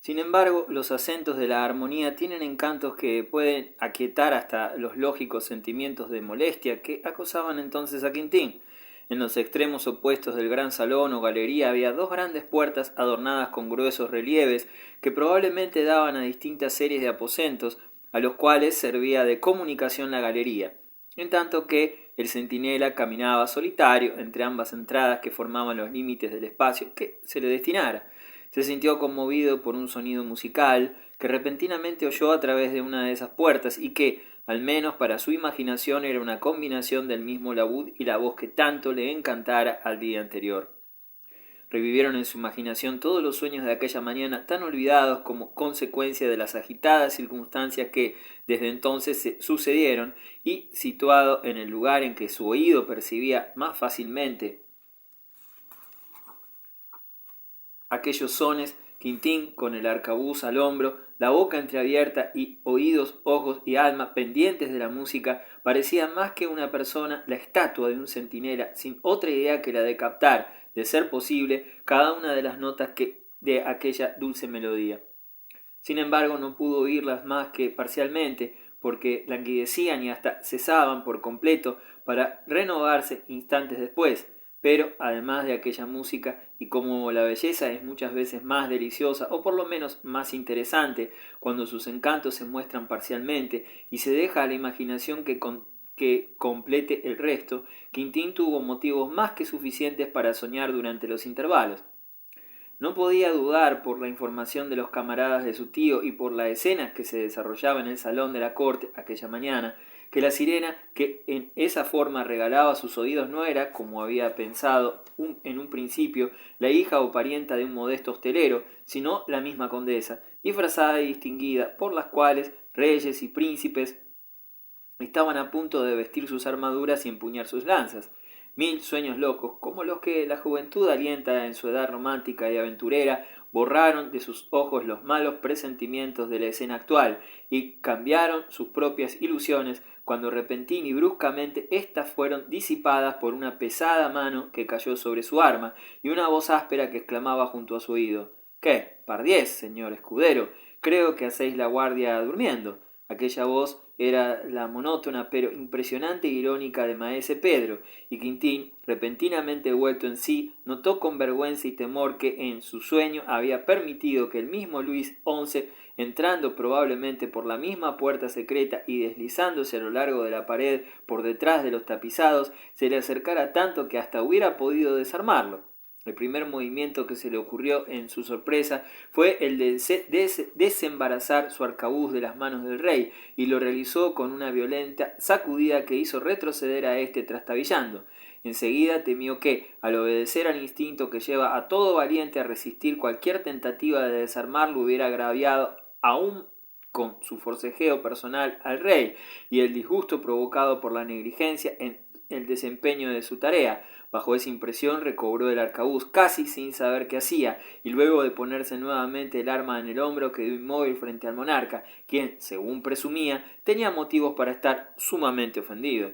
Sin embargo, los acentos de la armonía tienen encantos que pueden aquietar hasta los lógicos sentimientos de molestia que acosaban entonces a Quintín. En los extremos opuestos del gran salón o galería había dos grandes puertas adornadas con gruesos relieves que probablemente daban a distintas series de aposentos, a los cuales servía de comunicación la galería, en tanto que el centinela caminaba solitario entre ambas entradas que formaban los límites del espacio que se le destinara. Se sintió conmovido por un sonido musical que repentinamente oyó a través de una de esas puertas y que, al menos para su imaginación, era una combinación del mismo laúd y la voz que tanto le encantara al día anterior. Revivieron en su imaginación todos los sueños de aquella mañana tan olvidados como consecuencia de las agitadas circunstancias que desde entonces se sucedieron y, situado en el lugar en que su oído percibía más fácilmente aquellos sones, Quintín, con el arcabuz al hombro, la boca entreabierta y oídos, ojos y alma pendientes de la música, parecía más que una persona la estatua de un centinela, sin otra idea que la de captar, de ser posible, cada una de las notas de aquella dulce melodía. Sin embargo, no pudo oírlas más que parcialmente, porque languidecían y hasta cesaban por completo para renovarse instantes después. Pero, además de aquella música, y como la belleza es muchas veces más deliciosa, o por lo menos más interesante, cuando sus encantos se muestran parcialmente, y se deja a la imaginación que complete el resto, Quintín tuvo motivos más que suficientes para soñar durante los intervalos. No podía dudar, por la información de los camaradas de su tío y por la escena que se desarrollaba en el salón de la corte aquella mañana, que la sirena que en esa forma regalaba sus oídos no era, como había pensado en un principio, la hija o parienta de un modesto hostelero, sino la misma condesa, disfrazada y distinguida, por las cuales reyes y príncipes estaban a punto de vestir sus armaduras y empuñar sus lanzas. Mil sueños locos, como los que la juventud alienta en su edad romántica y aventurera, borraron de sus ojos los malos presentimientos de la escena actual y cambiaron sus propias ilusiones cuando repentina y bruscamente éstas fueron disipadas por una pesada mano que cayó sobre su arma y una voz áspera que exclamaba junto a su oído: «¿Qué? Pardiez, señor escudero, creo que hacéis la guardia durmiendo». Aquella voz era la monótona pero impresionante e irónica de maese Pedro, y Quintín, repentinamente vuelto en sí, notó con vergüenza y temor que en su sueño había permitido que el mismo Luis XI, entrando probablemente por la misma puerta secreta y deslizándose a lo largo de la pared por detrás de los tapizados, se le acercara tanto que hasta hubiera podido desarmarlo. El primer movimiento que se le ocurrió en su sorpresa fue el de desembarazar su arcabuz de las manos del rey, y lo realizó con una violenta sacudida que hizo retroceder a éste trastabillando. Enseguida temió que, al obedecer al instinto que lleva a todo valiente a resistir cualquier tentativa de desarmarlo, hubiera agraviado aún con su forcejeo personal al rey y el disgusto provocado por la negligencia en el desempeño de su tarea. Bajo esa impresión recobró el arcabuz casi sin saber qué hacía, y luego de ponerse nuevamente el arma en el hombro quedó inmóvil frente al monarca, quien, según presumía, tenía motivos para estar sumamente ofendido.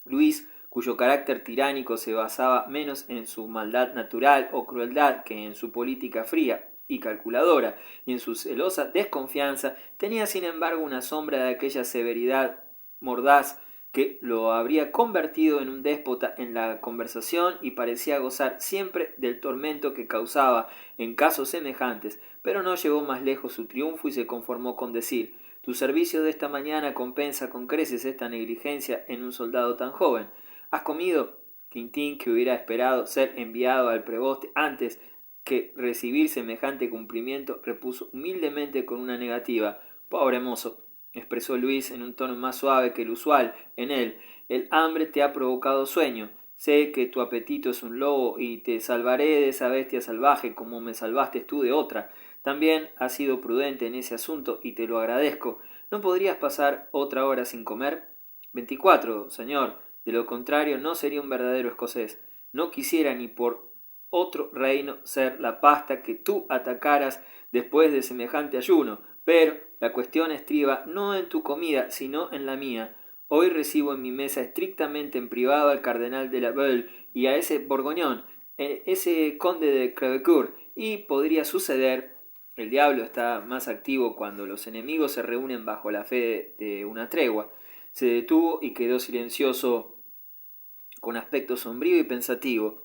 Luis, cuyo carácter tiránico se basaba menos en su maldad natural o crueldad que en su política fría y calculadora, y en su celosa desconfianza, tenía sin embargo una sombra de aquella severidad mordaz que lo habría convertido en un déspota en la conversación, y parecía gozar siempre del tormento que causaba en casos semejantes, pero no llevó más lejos su triunfo y se conformó con decir: «Tu servicio de esta mañana compensa con creces esta negligencia en un soldado tan joven». «¿Has comido?» Quintín, que hubiera esperado ser enviado al preboste antes que recibir semejante cumplimiento, repuso humildemente con una negativa. «Pobre mozo», expresó Luis en un tono más suave que el usual en él, «el hambre te ha provocado sueño. Sé que tu apetito es un lobo y te salvaré de esa bestia salvaje como me salvaste tú de otra. También has sido prudente en ese asunto y te lo agradezco. ¿No podrías pasar otra hora sin comer?» «24, señor. De lo contrario no sería un verdadero escocés. No quisiera ni por otro reino ser la pasta que tú atacaras después de semejante ayuno, pero la cuestión estriba no en tu comida, sino en la mía. Hoy recibo en mi mesa estrictamente en privado al cardenal de la Belle y a ese borgoñón, ese conde de Crevecoeur, y podría suceder El diablo está más activo cuando los enemigos se reúnen bajo la fe de una tregua. Se detuvo y quedó silencioso con aspecto sombrío y pensativo.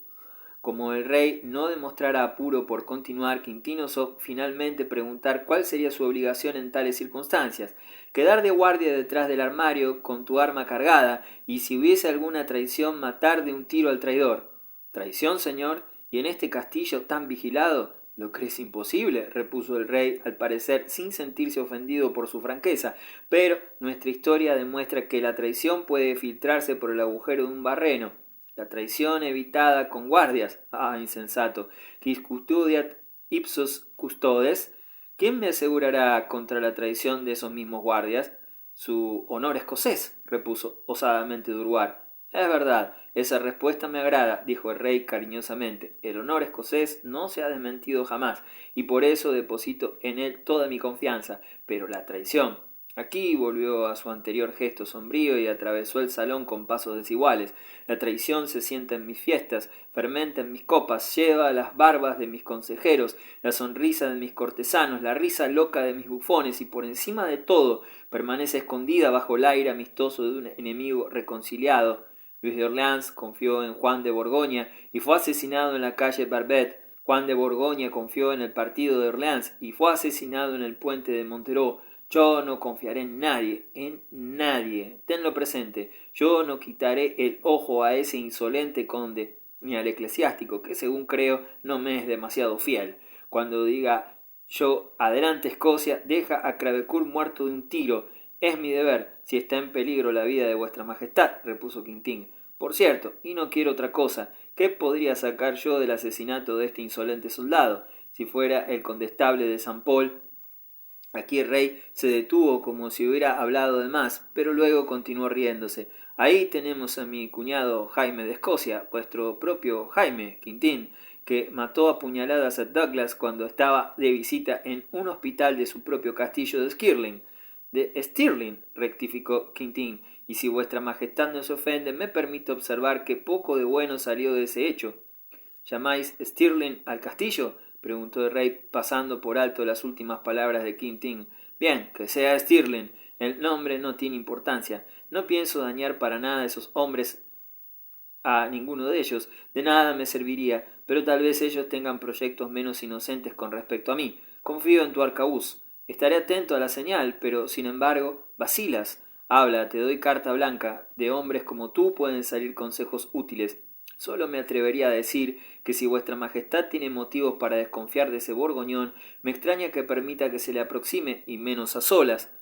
Como el rey no demostrara apuro por continuar, Quintín osó finalmente preguntar cuál sería su obligación en tales circunstancias. Quedar de guardia detrás del armario con tu arma cargada, y si hubiese alguna traición, matar de un tiro al traidor. ¿Traición, señor? ¿Y en este castillo tan vigilado? ¿Lo crees imposible? Repuso el rey, al parecer sin sentirse ofendido por su franqueza, pero nuestra historia demuestra que la traición puede filtrarse por el agujero de un barreno. La traición evitada con guardias. Ah, insensato. Quis custodiat ipsos custodes. ¿Quién me asegurará contra la traición de esos mismos guardias? Su honor escocés, repuso osadamente Durbar. Es verdad, esa respuesta me agrada, dijo el rey cariñosamente. El honor escocés no se ha desmentido jamás, y por eso deposito en él toda mi confianza. Pero la traición. Aquí volvió a su anterior gesto sombrío y atravesó el salón con pasos desiguales. La traición se sienta en mis fiestas, fermenta en mis copas, lleva las barbas de mis consejeros, la sonrisa de mis cortesanos, la risa loca de mis bufones y por encima de todo permanece escondida bajo el aire amistoso de un enemigo reconciliado. Luis de Orleans confió en Juan de Borgoña y fue asesinado en la calle Barbet. Juan de Borgoña confió en el partido de Orleans y fue asesinado en el puente de Montereau. Yo no confiaré en nadie. Tenlo presente. Yo no quitaré el ojo a ese insolente conde, ni al eclesiástico, que según creo no me es demasiado fiel. Cuando diga yo adelante Escocia, deja a Cravecourt muerto de un tiro. Es mi deber, si está en peligro la vida de vuestra majestad, repuso Quintín. Por cierto, y no quiero otra cosa, ¿qué podría sacar yo del asesinato de este insolente soldado? Si fuera el condestable de San Paul. Aquí el rey se detuvo como si hubiera hablado de más, pero luego continuó riéndose. Ahí tenemos a mi cuñado Jaime de Escocia, vuestro propio Jaime, Quintín, que mató a puñaladas a Douglas cuando estaba de visita en un hospital de su propio castillo de Stirling. De Stirling, rectificó Quintín, y si vuestra majestad no se ofende, me permito observar que poco de bueno salió de ese hecho. ¿Llamáis Stirling al castillo? Preguntó el rey, pasando por alto las últimas palabras de Quintín. Bien, que sea Stirling. El nombre no tiene importancia. No pienso dañar para nada a esos hombres, a ninguno de ellos. De nada me serviría, pero tal vez ellos tengan proyectos menos inocentes con respecto a mí. Confío en tu arcabuz. Estaré atento a la señal, pero, sin embargo, vacilas. Habla, te doy carta blanca. De hombres como tú pueden salir consejos útiles. Solo me atrevería a decir que si vuestra majestad tiene motivos para desconfiar de ese borgoñón, me extraña que permita que se le aproxime, y menos a solas.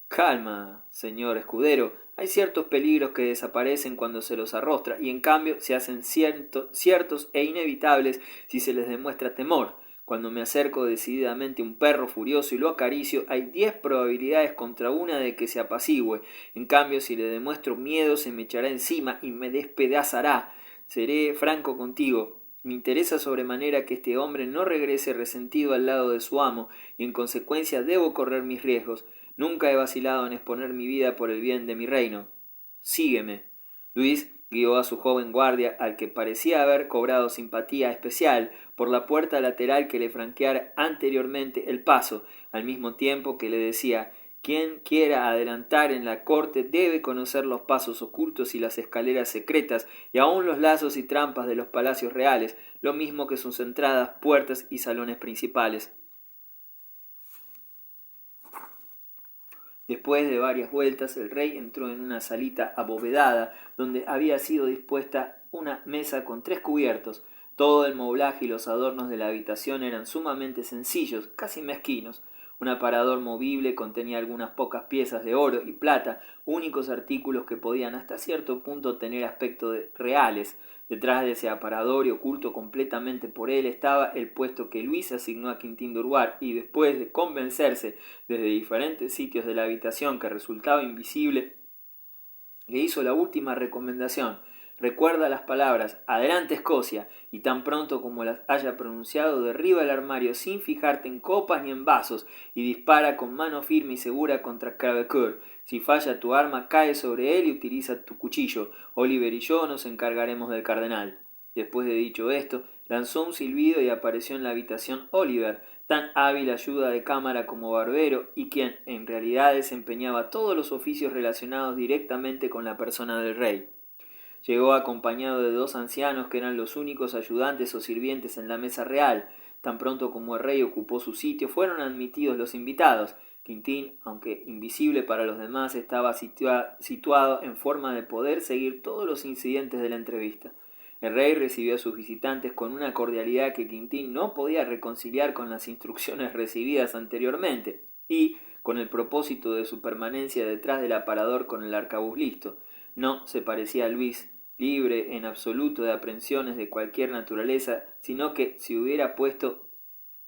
Calma, señor escudero. Hay ciertos peligros que desaparecen cuando se los arrostra, y en cambio se hacen ciertos e inevitables si se les demuestra temor. Cuando me acerco decididamente a un perro furioso y lo acaricio, hay 10 probabilidades contra una de que se apacigüe. En cambio, si le demuestro miedo, se me echará encima y me despedazará. Seré franco contigo. Me interesa sobremanera que este hombre no regrese resentido al lado de su amo, y en consecuencia debo correr mis riesgos. Nunca he vacilado en exponer mi vida por el bien de mi reino. Sígueme. Luis guió a su joven guardia, al que parecía haber cobrado simpatía especial, por la puerta lateral que le franqueara anteriormente el paso, al mismo tiempo que le decía quien quiera adelantar en la corte debe conocer los pasos ocultos y las escaleras secretas, y aun los lazos y trampas de los palacios reales, lo mismo que sus entradas, puertas y salones principales. Después de varias vueltas, el rey entró en una salita abovedada, donde había sido dispuesta una mesa con 3 cubiertos. Todo el moblaje y los adornos de la habitación eran sumamente sencillos, casi mezquinos. Un aparador movible contenía algunas pocas piezas de oro y plata, únicos artículos que podían hasta cierto punto tener aspecto de reales. Detrás de ese aparador y oculto completamente por él estaba el puesto que Luis asignó a Quintín de Urbar, y después de convencerse desde diferentes sitios de la habitación que resultaba invisible, le hizo la última recomendación. Recuerda las palabras «Adelante Escocia», y tan pronto como las haya pronunciado, derriba el armario sin fijarte en copas ni en vasos, y dispara con mano firme y segura contra Cravecourt. Si falla tu arma, cae sobre él y utiliza tu cuchillo. Oliver y yo nos encargaremos del cardenal. Después de dicho esto, Lanzó un silbido y apareció en la habitación Oliver, tan hábil ayuda de cámara como barbero, y quien en realidad desempeñaba todos los oficios relacionados directamente con la persona del rey. Llegó acompañado de 2 ancianos que eran los únicos ayudantes o sirvientes en la mesa real. Tan pronto como el rey ocupó su sitio, fueron admitidos los invitados. Quintín, aunque invisible para los demás, estaba situado en forma de poder seguir todos los incidentes de la entrevista. El rey recibió a sus visitantes con una cordialidad que Quintín no podía reconciliar con las instrucciones recibidas anteriormente, y con el propósito de su permanencia detrás del aparador con el arcabuz listo. No se parecía a Luis, libre en absoluto de aprensiones de cualquier naturaleza, sino que si hubiera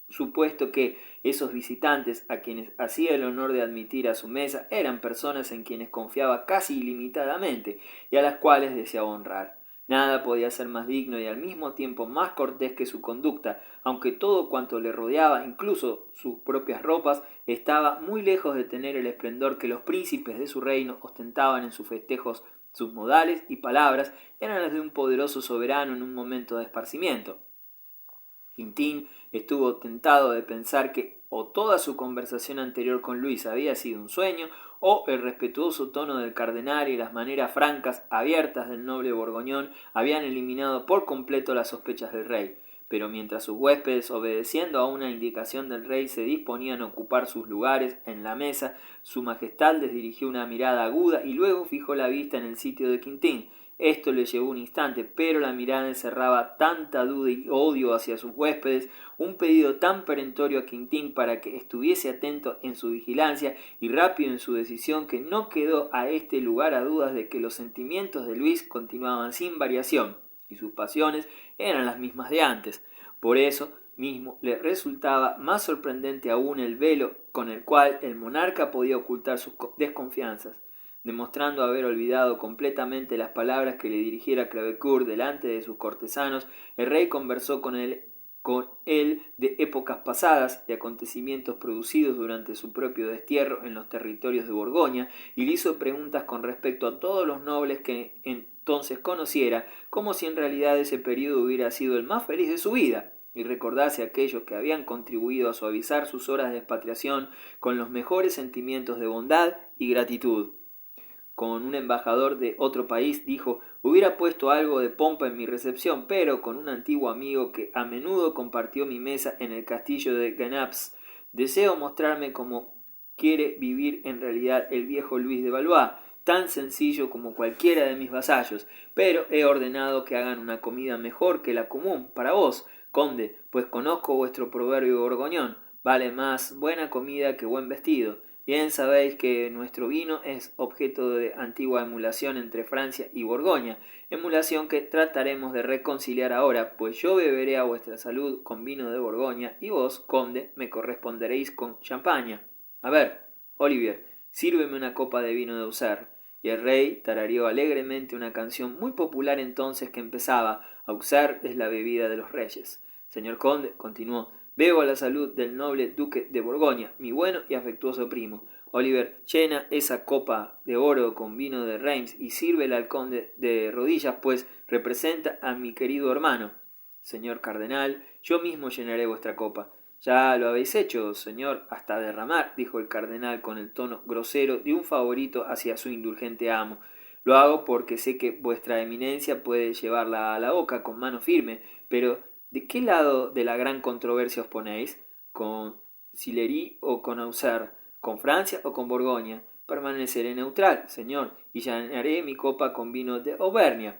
supuesto que esos visitantes a quienes hacía el honor de admitir a su mesa eran personas en quienes confiaba casi ilimitadamente y a las cuales deseaba honrar. Nada podía ser más digno y al mismo tiempo más cortés que su conducta, aunque todo cuanto le rodeaba, incluso sus propias ropas, estaba muy lejos de tener el esplendor que los príncipes de su reino ostentaban en sus festejos. Sus modales y palabras eran las de un poderoso soberano en un momento de esparcimiento. Quintín estuvo tentado de pensar que o toda su conversación anterior con Luis había sido un sueño, o el respetuoso tono del cardenal y las maneras francas, abiertas del noble borgoñón habían eliminado por completo las sospechas del rey. Pero mientras sus huéspedes, obedeciendo a una indicación del rey, se disponían a ocupar sus lugares en la mesa, su majestad les dirigió una mirada aguda y luego fijó la vista en el sitio de Quintín. Esto le llevó un instante, pero la mirada encerraba tanta duda y odio hacia sus huéspedes, un pedido tan perentorio a Quintín para que estuviese atento en su vigilancia y rápido en su decisión, que no quedó a este lugar a dudas de que los sentimientos de Luis continuaban sin variación y sus pasiones eran las mismas de antes. Por eso mismo le resultaba más sorprendente aún el velo con el cual el monarca podía ocultar sus desconfianzas. Demostrando haber olvidado completamente las palabras que le dirigiera Crevecoeur delante de sus cortesanos, el rey conversó con él de épocas pasadas, de acontecimientos producidos durante su propio destierro en los territorios de Borgoña, y le hizo preguntas con respecto a todos los nobles que entonces conociera, como si en realidad ese período hubiera sido el más feliz de su vida, y recordase a aquellos que habían contribuido a suavizar sus horas de expatriación con los mejores sentimientos de bondad y gratitud. Con un embajador de otro país dijo: hubiera puesto algo de pompa en mi recepción, pero con un antiguo amigo que a menudo compartió mi mesa en el castillo de Genaps, deseo mostrarme como quiere vivir en realidad el viejo Luis de Valois, tan sencillo como cualquiera de mis vasallos, pero he ordenado que hagan una comida mejor que la común para vos, conde, pues conozco vuestro proverbio borgoñón: vale más buena comida que buen vestido. Bien sabéis que nuestro vino es objeto de antigua emulación entre Francia y Borgoña, emulación que trataremos de reconciliar ahora, pues yo beberé a vuestra salud con vino de Borgoña y vos, conde, me corresponderéis con champaña. A ver, Olivier, sírveme una copa de vino de Auxerre. Y el rey tarareó alegremente una canción muy popular entonces que empezaba: Auxerre es la bebida de los reyes. Señor conde, continuó, bebo a la salud del noble duque de Borgoña, mi bueno y afectuoso primo. Oliver, llena esa copa de oro con vino de Reims y sírvela al conde de rodillas, pues representa a mi querido hermano. Señor cardenal, yo mismo llenaré vuestra copa. Ya lo habéis hecho, señor, hasta derramar, dijo el cardenal con el tono grosero de un favorito hacia su indulgente amo. Lo hago porque sé que vuestra eminencia puede llevarla a la boca con mano firme, pero ¿de qué lado de la gran controversia os ponéis? ¿Con Sillery o con Auxerre? ¿Con Francia o con Borgoña? Permaneceré neutral, señor, y llenaré mi copa con vino de Auvernia.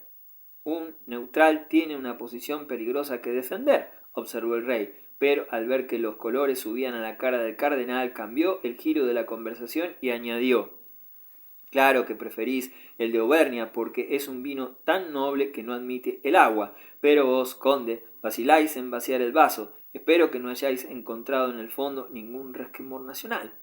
Un neutral tiene una posición peligrosa que defender, observó el rey, pero al ver que los colores subían a la cara del cardenal, cambió el giro de la conversación y añadió: claro que preferís el de Auvernia, porque es un vino tan noble que no admite el agua, pero vos, conde, vaciláis en vaciar el vaso. Espero que no hayáis encontrado en el fondo ningún resquemor nacional.